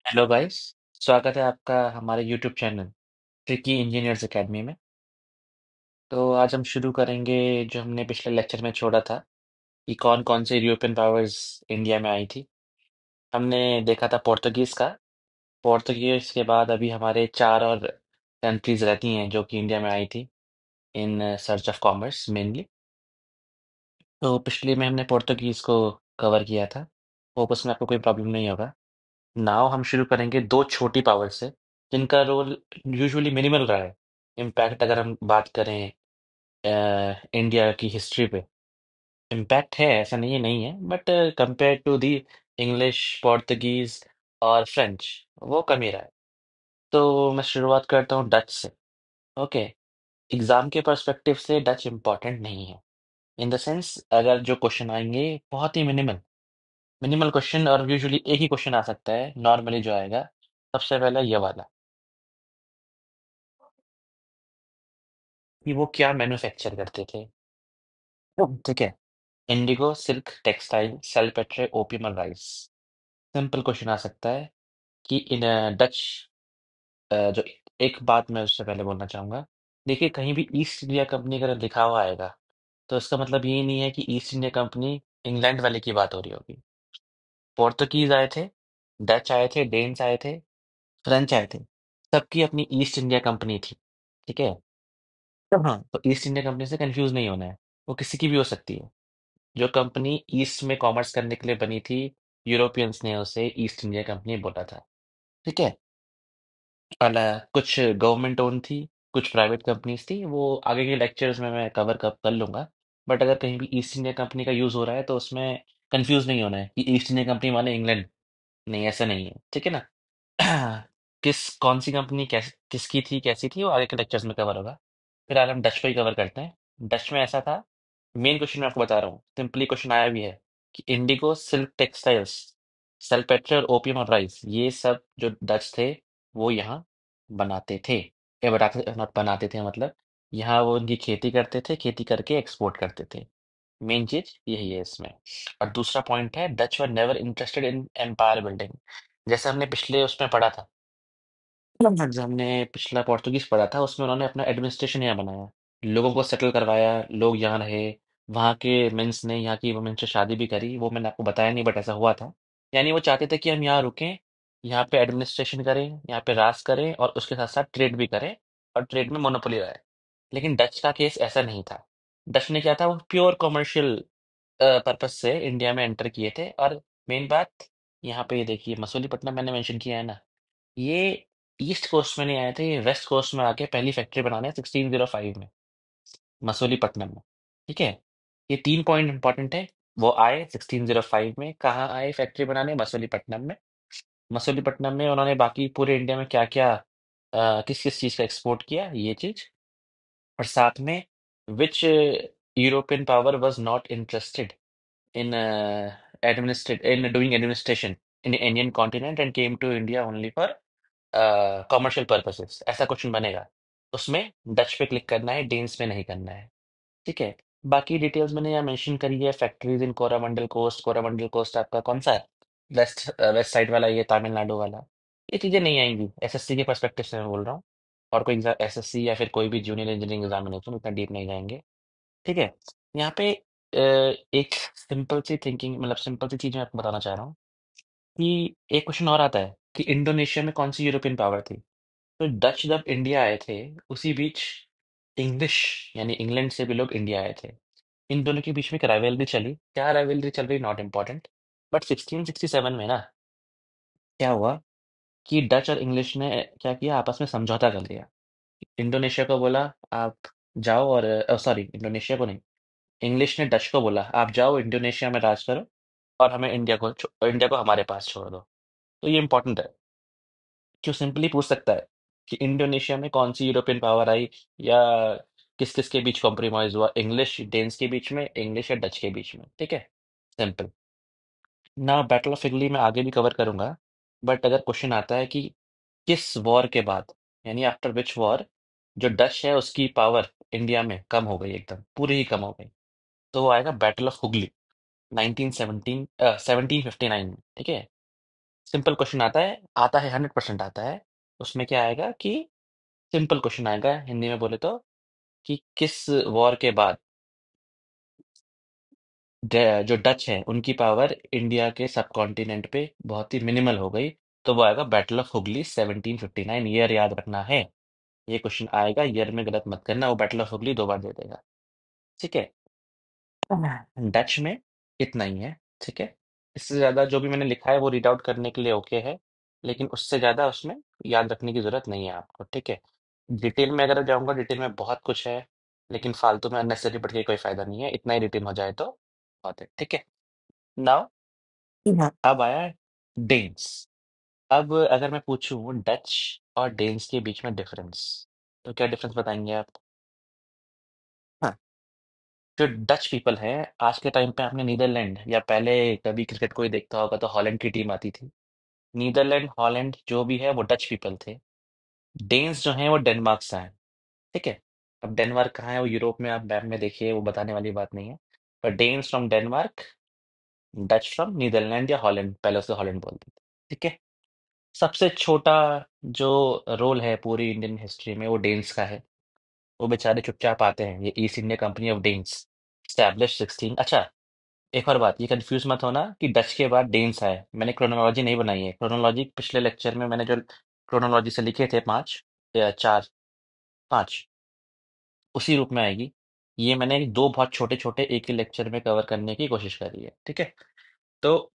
Hello guys. स्वागत है आपका हमारे YouTube channel tricky engineers academy में। तो आज हम शुरू करेंगे जो हमने पिछले लेक्चर में छोड़ा था कि कौन कौन से यूरोपियन पावर्स इंडिया में आई थी। हमने देखा था पोर्तुगीज का। पोर्तुगीज के बाद अभी हमारे चार और कंट्रीज रहती हैं जो कि इंडिया में आई थी in search of commerce mainly. तो पिछले में हमने पोर्तुगीज को कवर किया था। होप उसमें आपको कोई प्रॉब्लम नहीं होगा। नाउ हम शुरू करेंगे दो छोटी पावर से जिनका रोल यूजुअली मिनिमल रहा है। इम्पैक्ट अगर हम बात करें इंडिया की हिस्ट्री पे, इम्पैक्ट है, ऐसा नहीं है, but compare to the English, Portuguese और फ्रेंच, वो कम ही रहा है। तो मैं शुरुआत करता हूँ डच से। ओके। एग्जाम के पर्सपेक्टिव से डच इम्पॉर्टेंट नहीं है। इन द सेंस अगर जो क्वेश्चन आएंगे बहुत ही मिनिमल मिनिमल क्वेश्चन, और यूजुअली एक ही क्वेश्चन आ सकता है नॉर्मली जो आएगा। सबसे पहला ये वाला कि वो क्या मैन्युफैक्चर करते थे। ठीक है। इंडिगो, सिल्क, टेक्सटाइल, सेल्पेट्रे, ओपियम और राइस। सिंपल क्वेश्चन आ सकता है कि इन डच, जो एक बात मैं उससे पहले बोलना चाहूंगा। देखिए, कहीं भी ईस्ट इंडिया कंपनी अगर लिखा हुआ आएगा तो इसका मतलब ये नहीं है कि ईस्ट इंडिया कंपनी इंग्लैंड वाले की बात हो रही होगी। पोर्तुगीज आए थे, डच आए थे, डेन्स आए थे, फ्रेंच आए थे। सबकी अपनी ईस्ट इंडिया कंपनी थी। ठीक है। तो हाँ, तो ईस्ट इंडिया कंपनी से कंफ्यूज नहीं होना है। वो किसी की भी हो सकती है। जो कंपनी ईस्ट में कॉमर्स करने के लिए बनी थी, यूरोपियंस ने उसे ईस्ट इंडिया कंपनी बोला था। ठीक है। कुछ गवर्नमेंट ओन थी, कुछ प्राइवेट कंपनीज थी, वो आगे के लेक्चर्स में मैं कवर कर लूंगा। बट अगर कहीं भी ईस्ट इंडिया कंपनी का यूज हो रहा है तो उसमें कंफ्यूज नहीं होना है कि ईस्ट इंडिया कंपनी माने इंग्लैंड। नहीं, ऐसा नहीं है। ठीक है ना। कौन सी कंपनी किसकी थी, कैसी थी, वो आगे के लेक्चर्स में कवर होगा। फिलहाल हम डच को ही कवर करते हैं। डच में ऐसा था। मेन क्वेश्चन मैं आपको बता रहा हूँ, सिंपली क्वेश्चन आया भी है कि इंडिगो, सिल्क टेक्सटाइल्स, सेल्पेट्रे और ओपियम और राइस, ये सब जो डच थे वो यहाँ बनाते थे। ये बताते नॉट बनाते थे, मतलब यहाँ वो उनकी खेती करते थे, खेती करके एक्सपोर्ट करते थे। मेन चीज यही है इसमें। और दूसरा पॉइंट है, Dutch were never interested in empire building. जैसे हमने पिछले उसमें पढ़ा था, जो हमने पिछला पोर्तुगीज पढ़ा था, उसमें उन्होंने अपना एडमिनिस्ट्रेशन यहाँ बनाया, लोगों को सेटल करवाया, लोग यहाँ रहे। वहाँ के मेंस ने यहाँ की वुमेन से शादी भी करी, वो मैंने आपको बताया नहीं, बट ऐसा हुआ था। यानी वो चाहते थे कि हम यहाँ रुकें, यहाँ पे एडमिनिस्ट्रेशन करें, यहाँ पे राज करें और उसके साथ साथ ट्रेड भी करें, और ट्रेड में मोनोपोली रहे। लेकिन डच का केस ऐसा नहीं था। डच ने क्या था, वो प्योर कॉमर्शियल पर्पस से इंडिया में एंटर किए थे। और मेन बात, यहाँ पे ये देखिए मसूलीपट्टनम मैंने मेंशन किया है ना, ये ईस्ट कोस्ट में नहीं आए थे, ये वेस्ट कोस्ट में आके पहली फैक्ट्री बनाने 1605 में, मसूलीपट्टनम में। ठीक है। ये तीन पॉइंट इंपॉर्टेंट है। वो आए 1605 में, कहाँ आए फैक्ट्री बनाने, मसूलीपट्टनम में। मसूलीपट्टनम में उन्होंने बाकी पूरे इंडिया में क्या क्या, किस किस चीज़ का एक्सपोर्ट किया, ये चीज़। और साथ में, which European power was not interested in administrate in doing administration in Indian continent and came to India only for commercial purposes, ऐसा क्वेश्चन बनेगा। उसमें डच पे क्लिक करना है, डेन्स पे नहीं करना है। ठीक है। बाकी डिटेल्स मैंने यहाँ मेंशन करी है। फैक्ट्रीज इन कोरामंडल कोस्ट, कोरामंडल कोस्ट आपका कौन सा है, वेस्ट वेस्ट साइड वाला, ये तमिलनाडु वाला। ये चीज़ें नहीं आएंगी, एसएससी के पर्सपेक्टिव से मैं बोल रहा हूँ। और कोई एसएससी या फिर कोई भी जूनियर इंजीनियरिंग एग्जामिनेशन उतना डीप नहीं जाएंगे। ठीक है। यहाँ पे एक सिंपल सी थिंकिंग, मतलब सिंपल सी चीज मैं आपको बताना चाह रहा हूँ कि एक क्वेश्चन और आता है कि इंडोनेशिया में कौन सी यूरोपियन पावर थी। तो डच जब इंडिया आए थे, उसी बीच इंग्लिश, यानी इंग्लैंड से भी लोग इंडिया आए थे। इन दोनों के बीच में एक राइवलरी चली, क्या राइवलरी चल रही नॉट इम्पोर्टेंट। बट 1667 में ना, क्या हुआ कि डच और इंग्लिश ने क्या किया, आपस में समझौता कर लिया। इंडोनेशिया को बोला आप जाओ, और सॉरी, इंडोनेशिया को नहीं, इंग्लिश ने डच को बोला आप जाओ इंडोनेशिया में राज करो, और हमें इंडिया को हमारे पास छोड़ दो। तो ये इंपॉर्टेंट है। क्यों, सिंपली पूछ सकता है कि इंडोनेशिया में कौन सी यूरोपियन पावर आई, या किस किस के बीच कॉम्प्रोमाइज हुआ, इंग्लिश डेन्स के बीच में, इंग्लिश या डच के बीच में। ठीक है। सिंपल। ना बैटल ऑफ इगली मैं आगे भी कवर करूंगा। बट अगर क्वेश्चन आता है कि किस वॉर के बाद, यानी आफ्टर विच वॉर, जो डच है उसकी पावर इंडिया में कम हो गई, एकदम पूरी ही कम हो गई, तो वो आएगा बैटल ऑफ हुगली, 1917 1759 में। ठीक है। सिंपल क्वेश्चन आता है 100% आता है। उसमें क्या आएगा कि सिंपल क्वेश्चन आएगा हिंदी में बोले तो कि किस वॉर के बाद जो डच है उनकी पावर इंडिया के सब कॉन्टिनेंट पे बहुत ही मिनिमल हो गई। तो वो आएगा बैटल ऑफ हुगली 1759। ईयर याद रखना है। ये क्वेश्चन आएगा, ईयर में गलत मत करना। वो बैटल ऑफ हुगली 2 बार दे देगा। ठीक है। डच में इतना ही है। ठीक है। इससे ज्यादा जो भी मैंने लिखा है वो रीड आउट करने के लिए ओके है, लेकिन उससे ज्यादा उसमें याद रखने की जरूरत नहीं है आपको। ठीक है। डिटेल में अगर जाऊंगा, डिटेल में बहुत कुछ है, लेकिन फालतू में अननेसेसरी पढ़ के कोई फायदा नहीं है। इतना ही डिटेल हो जाए तो बहुत है। ठीक है। नाउ अब आया डेन्स। अब अगर मैं पूछूं डच और डेन्स के बीच में डिफरेंस, तो क्या डिफरेंस बताएंगे आप? हाँ, जो डच पीपल है, आज के टाइम पे आपने नीदरलैंड या पहले कभी क्रिकेट कोई देखता होगा तो हॉलैंड की टीम आती थी। नीदरलैंड हॉलैंड जो भी है वो डच पीपल थे। डेन्स जो हैं वो डेनमार्क से हैं। ठीक है। अब डेनमार्क कहाँ है वो यूरोप में, आप मैप में देखिए, वो बताने वाली बात नहीं है। पर Danes from Denmark, Dutch from Netherland या हॉलैंड, पहले उसे हॉलैंड बोलते थे। ठीक है। सबसे छोटा जो रोल है पूरी इंडियन हिस्ट्री में वो डेन्स का है। वो बेचारे चुपचाप आते हैं। ये East India company of Danes, establish 16। अच्छा, एक और बात, ये कंफ्यूज मत होना कि डच के बाद डेन्स आए। मैंने क्रोनोलॉजी नहीं बनाई है। क्रोनोलॉजी पिछले लेक्चर में मैंने जो क्रोनोलॉजी से लिखे थे पांच या चार, पांच, उसी रूप में आएगी। ये मैंने दो बहुत छोटे छोटे एक ही लेक्चर में कवर करने की कोशिश करी है। ठीक है। तो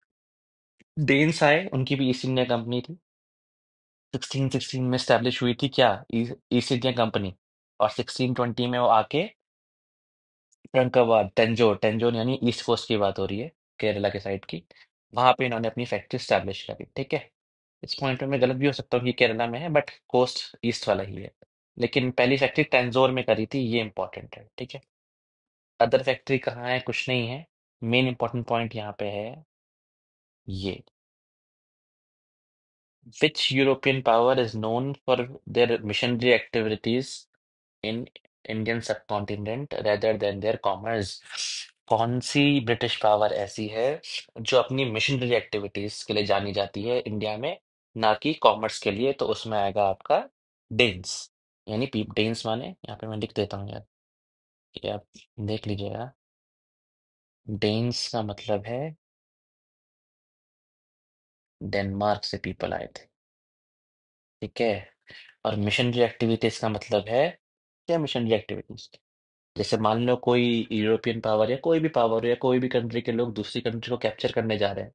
डेन्स आए, उनकी भी ईस्ट इंडिया कंपनी थी। 1616 में स्टैब्लिश हुई थी क्या, ईस्ट इंडिया कंपनी। और 1620 में वो आके फ्रंकाबाद, टेंजोर, टेंजोर यानी ईस्ट कोस्ट की बात हो रही है, केरला के साइड की। वहां पे इन्होंने अपनी फैक्ट्री स्टैब्लिश करी। ठीक है। इस पॉइंट पे मैं गलत भी हो सकता हूँ कि केरला में है, बट कोस्ट ईस्ट वाला ही है। लेकिन पहली फैक्ट्री टेंजोर में करी थी, ये इंपॉर्टेंट है। ठीक है। अदर फैक्ट्री कहाँ है, कुछ नहीं है। मेन इंपॉर्टेंट पॉइंट यहाँ पे है ये, which European power is known for their missionary activities in Indian subcontinent rather than their commerce. कौन सी ब्रिटिश पावर ऐसी है जो अपनी मिशनरी एक्टिविटीज के लिए जानी जाती है इंडिया में, ना कि कॉमर्स के लिए? तो उसमें आएगा आपका डेन्स। यानी पीप डेन्स माने, यहाँ पे मैं लिख देता हूँ यार, कि आप देख लीजिएगा। डेन्स का मतलब है डेनमार्क से पीपल आए थे। ठीक है। और मिशनरी एक्टिविटीज का मतलब है, क्या मिशनरी एक्टिविटीज? जैसे मान लो कोई यूरोपियन पावर या कोई भी पावर या कोई भी कंट्री के लोग दूसरी कंट्री को कैप्चर करने जा रहे हैं,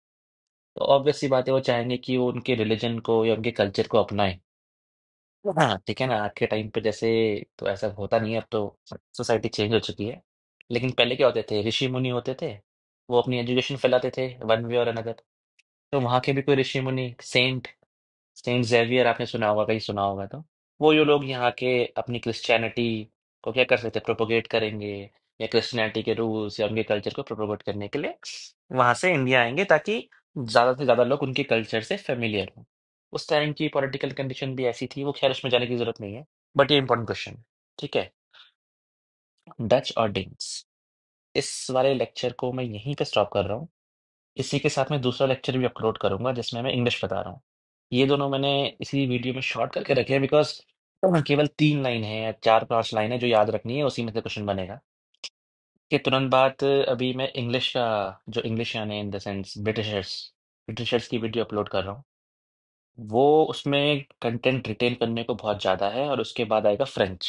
तो ऑब्वियस सी बात है वो चाहेंगे कि वो उनके रिलीजन को या उनके कल्चर को अपनाएं। हाँ, ठीक है ना। आज के टाइम पे जैसे तो ऐसा होता नहीं है, अब तो सोसाइटी चेंज हो चुकी है। लेकिन पहले क्या होते थे, ऋषि मुनि होते थे, वो अपनी एजुकेशन फैलाते थे वन वे और अनदर। तो वहाँ के भी कोई ऋषि मुनि, सेंट सेंट जेवियर आपने सुना होगा, कहीं सुना होगा तो, वो ये लोग यहाँ के अपनी क्रिश्चियनिटी को क्या कर सकते, प्रोपोगेट करेंगे, या क्रिश्चियनिटी के रूल्स या उनके कल्चर को प्रोपोगेट करने के लिए वहां से इंडिया आएंगे, ताकि ज्यादा से ज्यादा लोग उनके कल्चर से फेमिलियर हों। उस टाइम की पॉलिटिकल कंडीशन भी ऐसी थी, वो खैर उसमें जाने की जरूरत नहीं है। बट ये इंपॉर्टेंट क्वेश्चन है। ठीक है। डच और डेन्स, इस वाले लेक्चर को मैं यहीं पे स्टॉप कर रहा हूँ। इसी के साथ मैं दूसरा लेक्चर भी अपलोड करूंगा जिसमें मैं इंग्लिश बता रहा हूँ। ये दोनों मैंने इसी वीडियो में शॉर्ट करके रखे हैं, बिकॉज केवल 3 लाइन है या 4-5 लाइन है जो याद रखनी है, उसी में से क्वेश्चन बनेगा। के तुरंत बाद अभी मैं इंग्लिश का, जो इंग्लिश यानी in the sense Britishers, Britishers की वीडियो अपलोड कर रहा हूँ। वो उसमें कंटेंट रिटेन करने को बहुत ज़्यादा है। और उसके बाद आएगा फ्रेंच।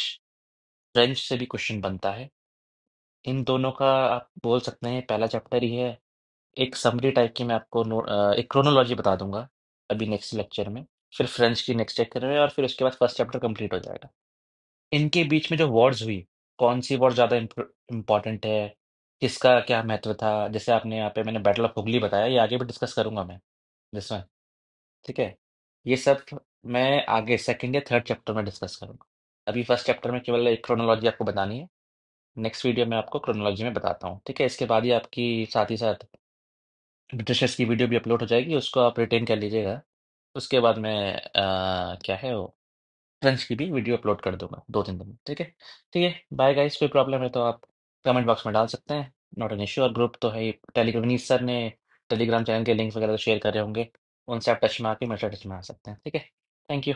फ्रेंच से भी क्वेश्चन बनता है। इन दोनों का आप बोल सकते हैं पहला चैप्टर ही है। एक समरी टाइप की मैं आपको एक क्रोनोलॉजी बता दूंगा अभी नेक्स्ट लेक्चर में। फिर फ्रेंच की नेक्स्ट लेक्चर में, और फिर उसके बाद फर्स्ट चैप्टर कंप्लीट हो जाएगा। इनके बीच में जो वॉर्स हुई, कौन सी वॉर ज़्यादा इम्पोर्टेंट है, किसका क्या महत्व था, जैसे आपने यहाँ पे मैंने बैटल ऑफ हुगली बताया, ये आगे भी डिस्कस करूंगा मैं जिसमें। ठीक है। ये सब मैं आगे सेकंड या थर्ड चैप्टर में डिस्कस करूंगा। अभी फर्स्ट चैप्टर में केवल एक क्रोनोलॉजी आपको बतानी है। नेक्स्ट वीडियो में आपको क्रोनोलॉजी में बताता हूँ। ठीक है। इसके बाद ही आपकी साथ ही साथ ब्रिटिशर्स की वीडियो भी अपलोड हो जाएगी, उसको आप रिटेन कर लीजिएगा। उसके बाद मैं क्या है वो, फ्रेंच की भी वीडियो अपलोड कर दूंगा 2-3 दिन में। ठीक है। ठीक है, बाय गाइस। कोई प्रॉब्लम है तो आप कमेंट बॉक्स में डाल सकते हैं, नॉट एन इश्यू। और ग्रुप तो है ही टेलीग्राम, सर ने टेलीग्राम चैनल के लिंक वगैरह तो शेयर कर रहे होंगे। उनसे आप टच में आके मेरे से टच में आ सकते हैं, ठीक है? Thank you.